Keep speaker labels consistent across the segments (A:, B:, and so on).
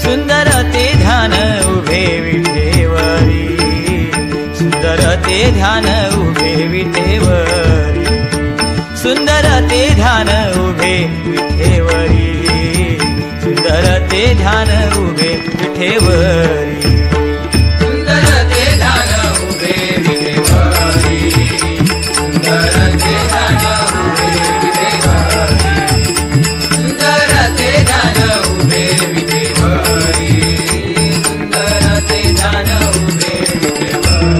A: सुंदर ते ध्यान उभे विठेवरी, सुंदर ते ध्यान उभे विठेवरी, सुंदर ते ध्यान उभे विठेवरी, सुंदर ते ध्यान उभे विठेवरी,
B: सुंदर ते ध्यान उभे विठेवरी, सुंदर ते ध्यान उभे विठेवरी, सुंदर ते ध्यान उभे विठेवरी, सुंदर ते ध्यान उभे विठेवरी.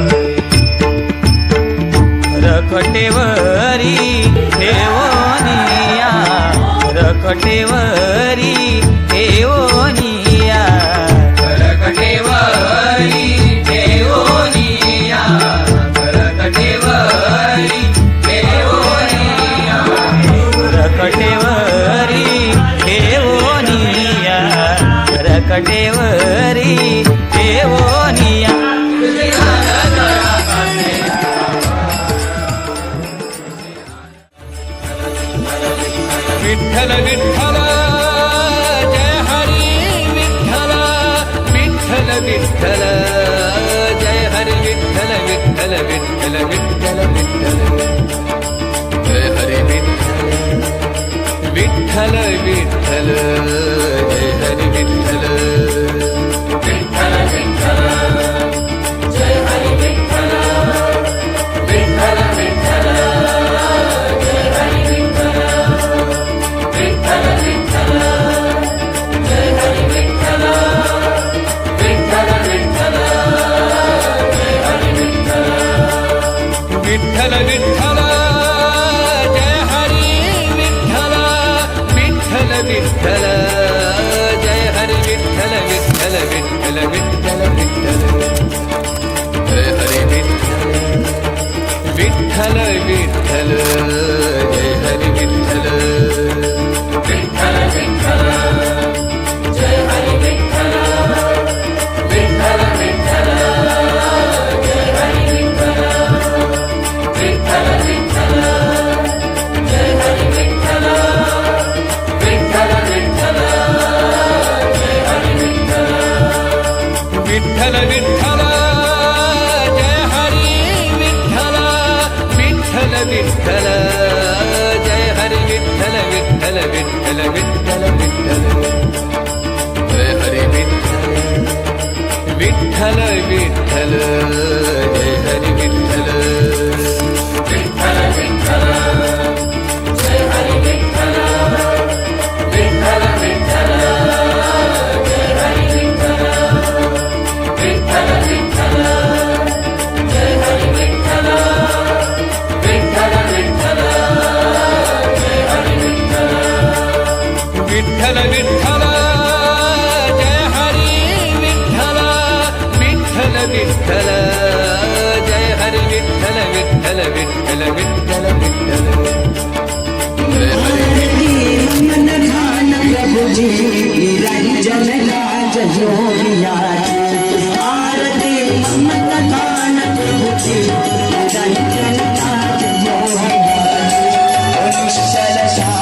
A: रखटेवरी ठेवोनिया, रखटेवरी ठेवोनिया,
B: रखटेवरी ठेवोनिया, रखटेवरी ठेवोनिया,
A: रखटेवरी ठेवोनिया, रखटेवरी ठेवोनिया.
B: विठ्ठल विठ्ठल जय हरी विठ्ठल, विठ्ठल विठ्ठल जय हरी विठ्ठल, विठ्ठल विठ्ठल विठ्ठल विठ्ठल जय हरी विठ्ठल, विठ्ठल विठ्ठल जय हरी विठ्ठल, विठ्ठल विठ्ठल जय हरी विठ्ठल, विठ्ठल विठ्ठल जय हरी विठ्ठल, विठ्ठल विठ्ठल जय हरी विठ्ठल, विठ्ठल विठ्ठल जय हरी विठ्ठल, विठ्ठल विठ्ठल जय हरी विठ्ठल, विठ्ठल विठ्ठल जय हरी विठ्ठल, विठ्ठल विठ्ठल विठ्ठल विठ्ठल जय हरी विठ्ठल, विठ्ठल विठ्ठल जय हरी विठ्ठल, विठ्ठल विठ्ठल जय हरी विठ्ठल, विठ्ठल विठ्ठल जय हरी विठ्ठल, विठ्ठल विठ्ठल जय हरी विठ्ठल, विठ्ठल विठ्ठल जय हरी विठ्ठल, विठ्ठल विठ्ठल जय हरी विठ्ठल, विठ्ठल विठ्ठल जय हरी विठ्ठल, विठ्ठल विठ्ठल विठ्ठल विठ्ठल जय हरी विठ्ठल, विठ्ठल विठ्ठल जय हरी विठ्ठल, विठ्ठल विठ्ठल जय हरी विठ्ठल, विठ्ठल विठ्ठल जय हरी विठ्ठल, विठ्ठल विठ्ठल जय हरी विठ्ठल, विठ्ठल विठ्ठल जय हरी विठ्ठल, विठ्ठल विठ्ठल जय हरी विठ्ठल, विठ्ठल विठ्ठल जय हरी विठ्ठल, विठ्ठल विठ्ठल विठ्ठल विठ्ठल जय हरी
C: प्रभुजी निरंजन राज जोगिया, आरती ममत दान प्रभुजी निरंजन राज जोगिया, निश्चल शांति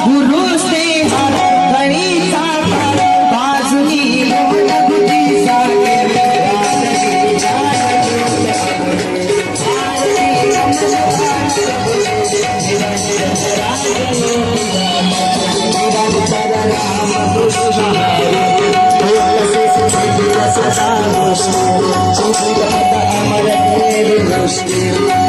C: गुरु से हर गणिता बाजुनी नमस्ते